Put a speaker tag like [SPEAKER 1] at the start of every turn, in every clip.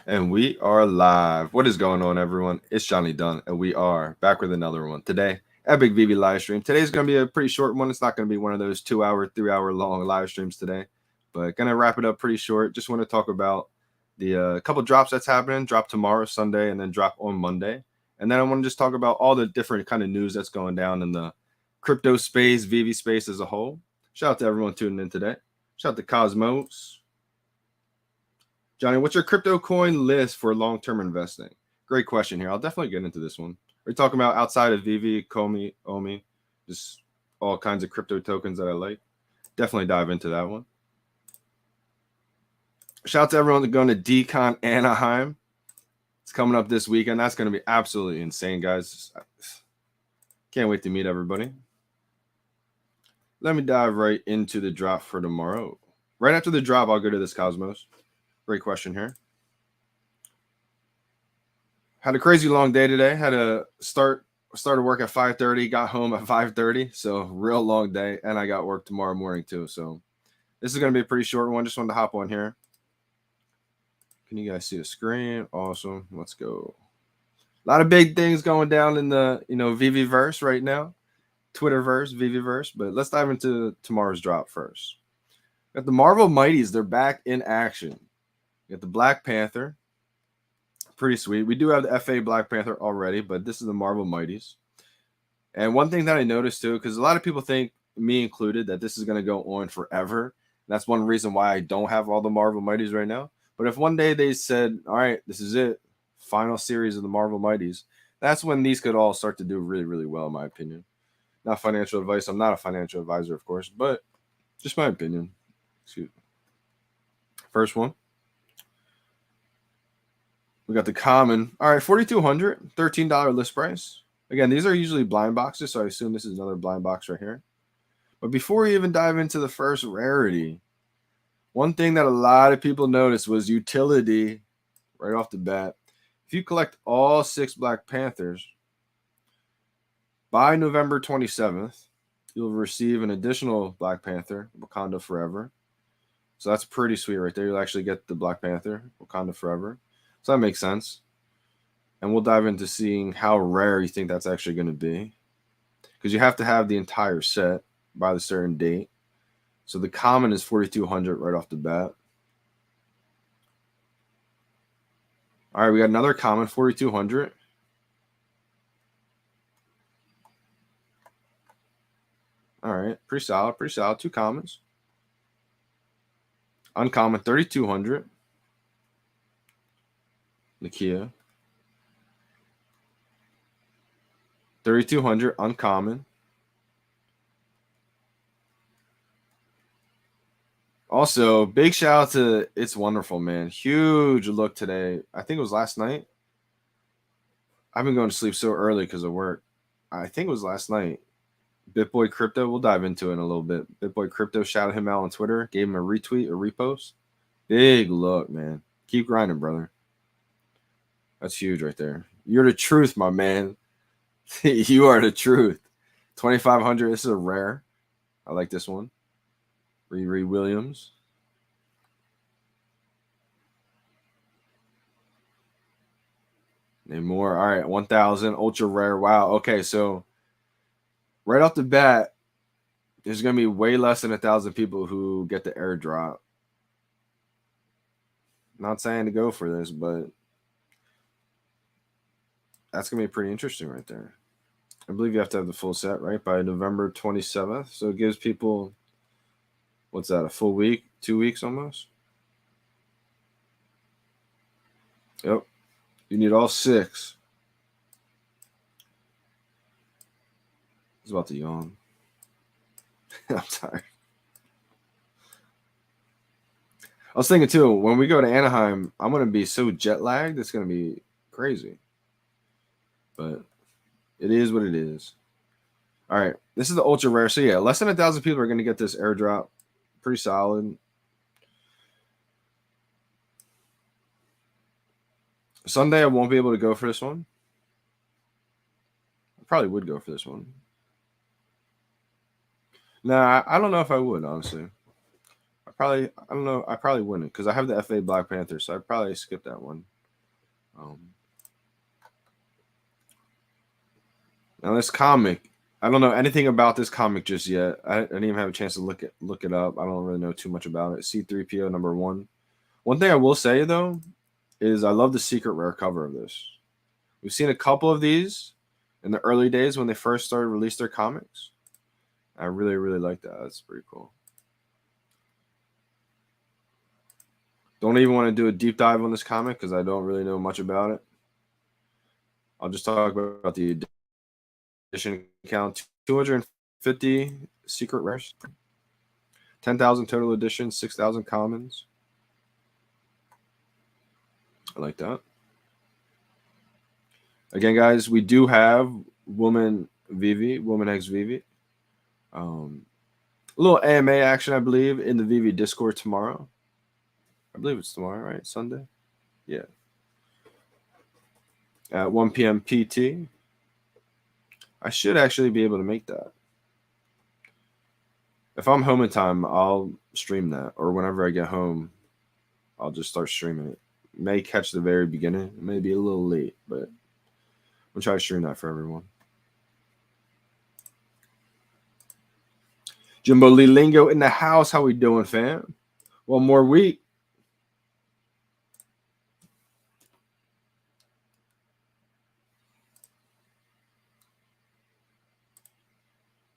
[SPEAKER 1] And we are live. What is going on, everyone? It's Johnny Dunn, and we are back with another one today. Epic VeVe live stream. Today's going to be a pretty short one. It's not going to be one of those 2 hour, 3 hour long live streams today, but going to wrap it up pretty short. Just want to talk about the couple drops that's happening. Drop tomorrow, Sunday, and then drop on Monday. And then I want to just talk about all the different kind of news that's going down in the crypto space, VeVe space as a whole. Shout out to everyone tuning in today. Shout out to Cosmos. Johnny, what's your crypto coin list for long-term investing? Great question here. I'll definitely get into this one. We're talking about outside of VeVe, Komi, Omi, just all kinds of crypto tokens that I like. Definitely dive into that one. Shout out to everyone that's going to Decon Anaheim. It's coming up this weekend. That's going to be absolutely insane, guys. Can't wait to meet everybody. Let me dive right into the drop for tomorrow. Right after the drop, I'll go to this Cosmos. Great question here. Had a crazy long day today. Had to started work at 5:30, got home at 5:30, so real long day, and I got work tomorrow morning too. So this is gonna be a pretty short one. Just wanted to hop on here. Can you guys see the screen? Awesome. Let's go. A lot of big things going down in the VeVe verse right now, Twitterverse, VeVe verse. But let's dive into tomorrow's drop first. Got the Marvel Mighties. They're back in action. Got the Black Panther. Pretty sweet. We do have the FA Black Panther already, but this is the Marvel Mighties. And one thing that I noticed too, because a lot of people think, me included, that this is going to go on forever. That's one reason why I don't have all the Marvel Mighties right now. But if one day they said, all right, this is it, final series of the Marvel Mighties, that's when these could all start to do really, really well, in my opinion. Not financial advice. I'm not a financial advisor, of course, but just my opinion. Excuse me. First one. We got the common. All right, 4,200, $13 list price. Again, these are usually blind boxes, so I assume this is another blind box right here. But before we even dive into the first rarity, one thing that a lot of people noticed was utility right off the bat. If you collect all 6 Black Panthers by November 27th, you'll receive an additional Black Panther, Wakanda Forever. So that's pretty sweet right there. You'll actually get the Black Panther, Wakanda Forever. So that makes sense. And we'll dive into seeing how rare you think that's actually going to be. Because you have to have the entire set by the certain date. So the common is 4,200 right off the bat. All right, we got another common, 4,200. All right, pretty solid, pretty solid. 2 commons. Uncommon, 3,200. Nakia. 3,200, uncommon. Also, big shout out to It's Wonderful, man. Huge look today. I think it was last night. I've been going to sleep so early because of work. I think it was last night. BitBoy Crypto, we'll dive into it in a little bit. BitBoy Crypto shouted him out on Twitter, gave him a retweet, a repost. Big look, man. Keep grinding, brother. That's huge right there. You're the truth, my man. You are the truth. 2,500. This is a rare. I like this one. Riri Williams. Name more. All right, 1,000. Ultra rare. Wow. Okay, so right off the bat, there's gonna be way less than 1,000 people who get the airdrop. Not saying to go for this, but that's gonna be pretty interesting right there. I believe you have to have the full set, right, by November 27th. So it gives people, what's that, a full week, 2 weeks almost? Yep. You need all 6. It's about to yawn. I'm tired. I was thinking too, when we go to Anaheim, I'm gonna be so jet lagged, it's gonna be crazy. But it is what it is. All right, this is the ultra rare. So yeah, less than 1,000 people are gonna get this airdrop. Pretty solid. Sunday I won't be able to go for this one. I probably would go for this one. Nah, I don't know if I would, honestly. I don't know. I probably wouldn't because I have the FA Black Panther, so I'd probably skip that one. Now this comic, I don't know anything about this comic just yet. I didn't even have a chance to look it up. I don't really know too much about it. C3PO #1. One thing I will say though is I love the secret rare cover of this. We've seen a couple of these in the early days when they first started to release their comics. I really, really like that. That's pretty cool. Don't even want to do a deep dive on this comic because I don't really know much about it. I'll just talk about the edition count. 250 secret rares. 10,000 total editions, 6,000 commons. I like that. Again, guys, we do have Woman VeVe, Woman X VeVe. A little AMA action, I believe, in the VeVe Discord tomorrow. I believe it's tomorrow, right? Sunday? Yeah. At 1 p.m. PT. I should actually be able to make that. If I'm home in time, I'll stream that. Or whenever I get home, I'll just start streaming it. May catch the very beginning. It may be a little late, but we'll try to stream that for everyone. Jimbo Lee Lingo in the house. How we doing, fam? One more week.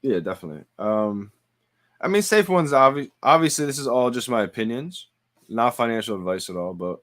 [SPEAKER 1] Yeah, definitely. I mean, safe ones. Obviously, this is all just my opinions, not financial advice at all. But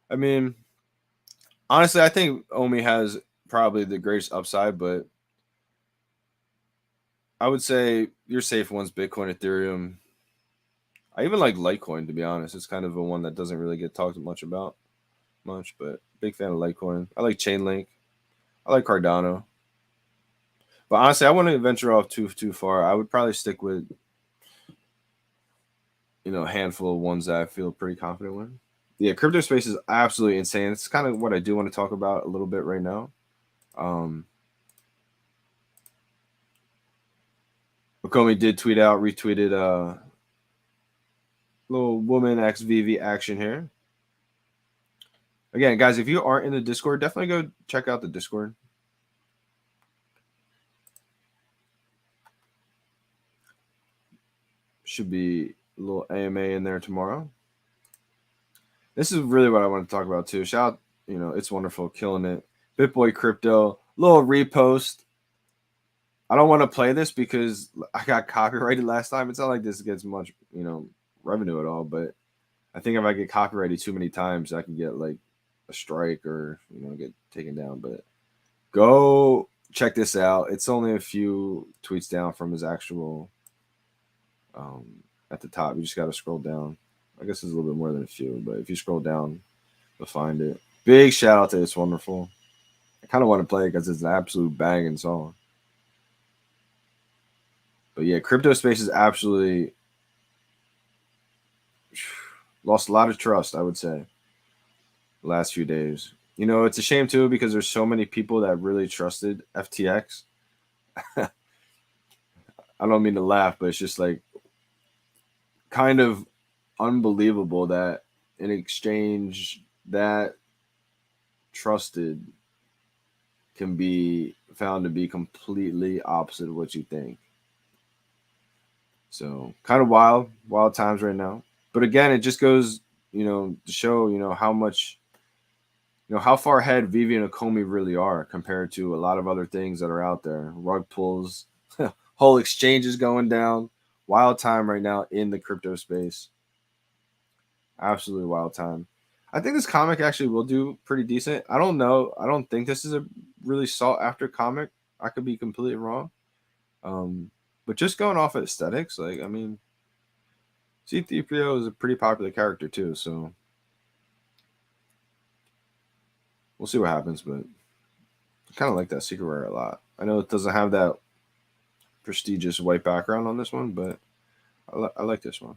[SPEAKER 1] I mean, honestly, I think Omi has probably the greatest upside. But I would say your safe ones: Bitcoin, Ethereum. I even like Litecoin, to be honest. It's kind of a one that doesn't really get talked much about, but big fan of Litecoin. I like Chainlink. I like Cardano. But honestly, I wouldn't venture off too far. I would probably stick with a handful of ones that I feel pretty confident with. Yeah, crypto space is absolutely insane. It's kind of what I do want to talk about a little bit right now. Okomi did retweeted little Woman X VeVe action here. Again, guys, if you aren't in the Discord, definitely go check out the Discord. Should be a little AMA in there tomorrow. This is really what I want to talk about too. Shout out, it's wonderful, killing it. BitBoy Crypto, little repost. I don't want to play this because I got copyrighted last time. It's not like this gets much, revenue at all. But I think if I get copyrighted too many times, I can get like a strike or get taken down. But go check this out. It's only a few tweets down from his actual. At the top, you just got to scroll down. I guess it's a little bit more than a few, but if you scroll down, you'll find it. Big shout out to It's Wonderful. I kind of want to play it because it's an absolute banging song. But yeah, crypto space is absolutely lost a lot of trust, I would say, the last few days. It's a shame too because there's so many people that really trusted FTX. I don't mean to laugh, but it's just like kind of unbelievable that an exchange that trusted can be found to be completely opposite of what you think. So kind of wild times right now. But again, it just goes, to show, how much, how far ahead VeVe and Okomi really are compared to a lot of other things that are out there. Rug pulls, whole exchanges going down. Wild time right now in the crypto space. Absolutely wild time. I think this comic actually will do pretty decent. I don't know. I don't think this is a really sought after comic. I could be completely wrong. But just going off of aesthetics, like, I mean, C3PO is a pretty popular character too, so we'll see what happens, but I kind of like that secret rare a lot. I know it doesn't have that prestigious white background on this one, but I like this one.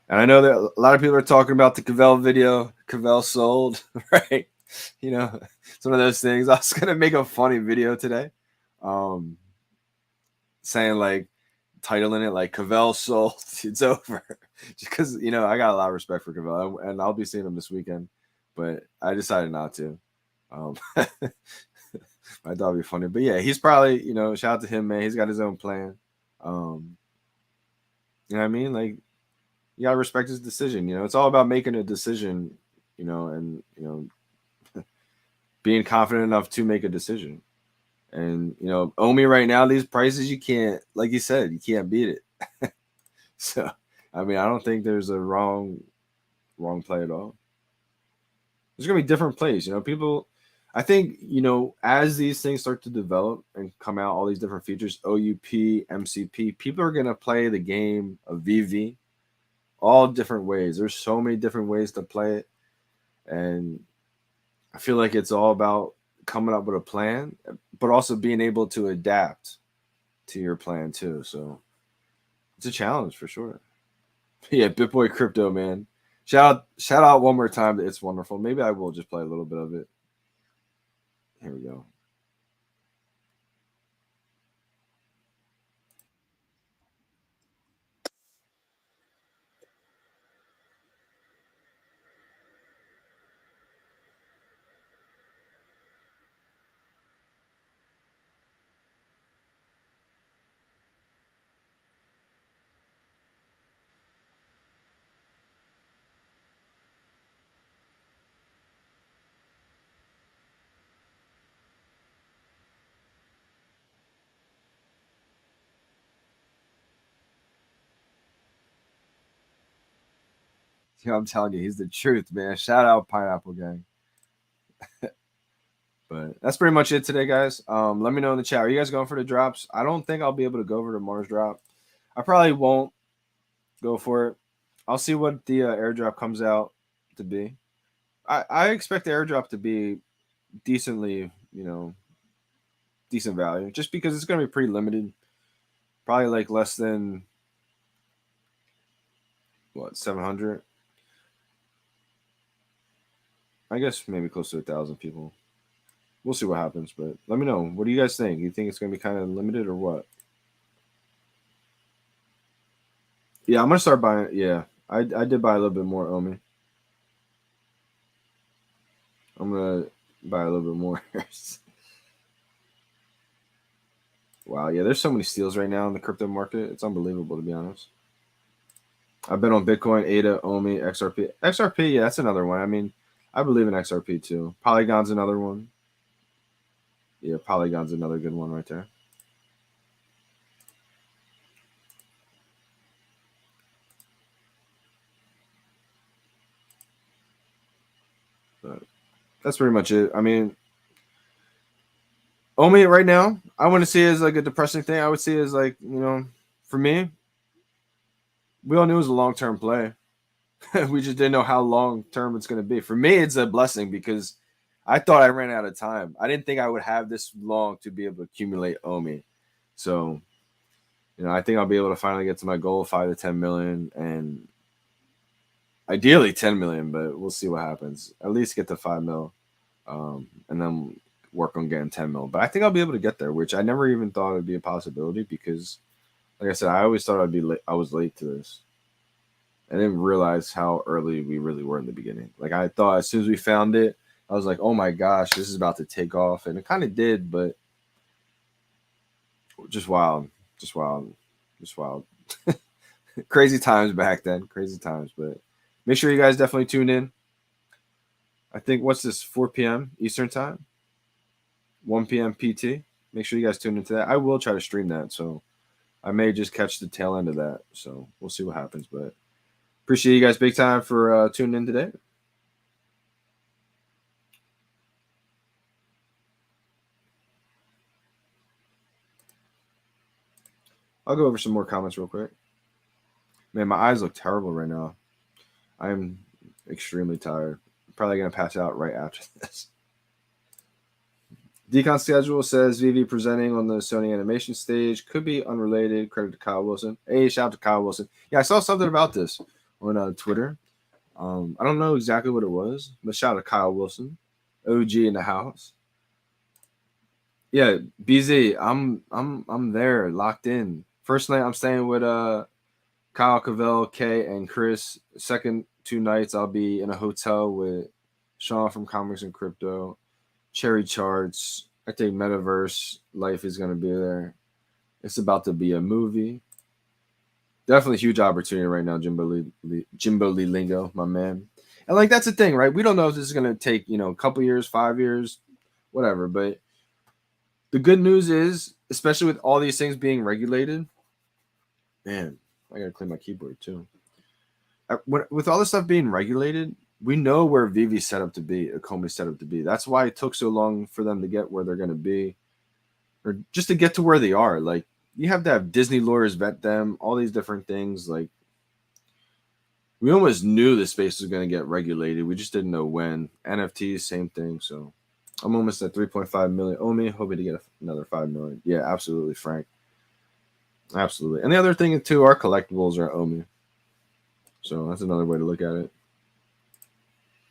[SPEAKER 1] And I know that a lot of people are talking about the Cavell video. Cavell sold, right? It's one of those things. I was going to make a funny video today saying like, titling it like Cavell sold. It's over. Just because, I got a lot of respect for Cavell and I'll be seeing him this weekend, but I decided not to. I thought it'd be funny, but yeah, he's probably shout out to him, man. He's got his own plan. Um, you know what I mean? Like you gotta respect his decision. It's all about making a decision. And being confident enough to make a decision. And Omi right now, these prices you can't, like you said, you can't beat it. So, I mean, I don't think there's a wrong play at all. There's gonna be different plays. People. I think as these things start to develop and come out, all these different features, OUP, MCP, people are gonna play the game of VeVe all different ways. There's so many different ways to play it, and I feel like it's all about coming up with a plan, but also being able to adapt to your plan too. So it's a challenge for sure. Yeah, BitBoy Crypto, man. Shout out one more time to It's Wonderful. Maybe I will just play a little bit of it. Here we go. Yeah, I'm telling you, he's the truth, man. Shout out Pineapple Gang. But that's pretty much it today, guys. Let me know in the chat. Are you guys going for the drops? I don't think I'll be able to go over to Mars drop. I probably won't go for it. I'll see what the airdrop comes out to be. I expect the airdrop to be decently, decent value, just because it's going to be pretty limited. Probably like less than what 700. I guess maybe close to 1,000 people. We'll see what happens, but let me know. What do you guys think? You think it's going to be kind of limited or what? Yeah, I'm gonna start buying. Yeah, I did buy a little bit more Omi. I'm gonna buy a little bit more. Wow, yeah, there's so many steals right now in the crypto market. It's unbelievable, to be honest. I've been on Bitcoin, ADA, Omi, XRP. XRP, yeah, that's another one. I mean, I believe in XRP too. Polygon's another one. Yeah, Polygon's another good one right there. But that's pretty much it. I mean, Omi right now, I want to see it as like a depressing thing. I would see it as like, for me, we all knew it was a long term play. We just didn't know how long term it's going to be. For me, it's a blessing because I thought I ran out of time. I didn't think I would have this long to be able to accumulate Omi. So, I think I'll be able to finally get to my goal of 5 to 10 million and ideally 10 million, but we'll see what happens. At least get to 5 mil and then work on getting 10 mil. But I think I'll be able to get there, which I never even thought would be a possibility because, like I said, I always thought I'd be late. I was late to this. I didn't realize how early we really were in the beginning. Like I thought as soon as we found it, I was like, oh my gosh, this is about to take off. And it kind of did, but just wild. Just wild. Just wild. Crazy times back then. Crazy times. But make sure you guys definitely tune in. I think what's this, 4 p.m. Eastern time? 1 p.m. PT. Make sure you guys tune into that. I will try to stream that. So I may just catch the tail end of that. So we'll see what happens. But appreciate you guys big time for tuning in today. I'll go over some more comments real quick. Man, my eyes look terrible right now. I am extremely tired. I'm probably gonna pass out right after this. Decon schedule says VeVe presenting on the Sony animation stage could be unrelated. Credit to Kyle Wilson. Hey, shout out to Kyle Wilson. Yeah, I saw something about this on Twitter. I don't know exactly what it was, but shout out to Kyle Wilson, OG in the house. Yeah, BZ, I'm there, locked in. First night I'm staying with Kyle Cavell, Kay, and Chris. Second 2 nights I'll be in a hotel with Sean from Comics and Crypto. cherry charts. I think metaverse life is going to be there. It's about to be a movie. Definitely huge opportunity right now, Jimbo Lee Lingo, my man. And like that's the thing, right? We don't know if this is going to take a couple years, 5 years, whatever. But the good news is, especially with all these things being regulated, man, I gotta clean my keyboard too. With all this stuff being regulated, we know where VeVe's set up to be, Akomi's set up to be. That's why it took so long for them to get where they're going to be, or just to get to where they are. Like, you have to have Disney lawyers vet them, all these different things. Like, we almost knew the space was going to get regulated. We just didn't know when. NFTs, same thing. So I'm almost at 3.5 million. Omi, hoping to get another 5 million. Yeah, absolutely, Frank. Absolutely. And the other thing, too, our collectibles are Omi. So that's another way to look at it.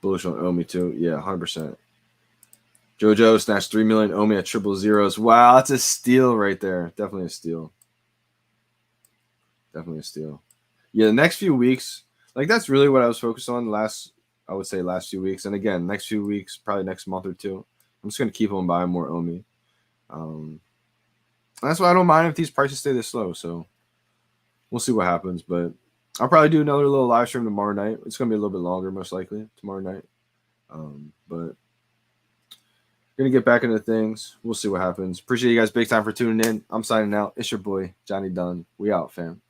[SPEAKER 1] Bullish on Omi too. Yeah, 100%. JoJo snatched 3 million Omi at triple zeros. Wow, that's a steal right there. Definitely a steal. Definitely a steal. Yeah, the next few weeks, like that's really what I was focused on last few weeks. And again, next few weeks, probably next month or two, I'm just going to keep on buying more Omi. That's why I don't mind if these prices stay this low. So we'll see what happens. But I'll probably do another little live stream tomorrow night. It's going to be a little bit longer, most likely, tomorrow night. But gonna get back into things. We'll see what happens. Appreciate you guys big time for tuning in. I'm signing out. It's your boy, Johnny Dunn. We out, fam.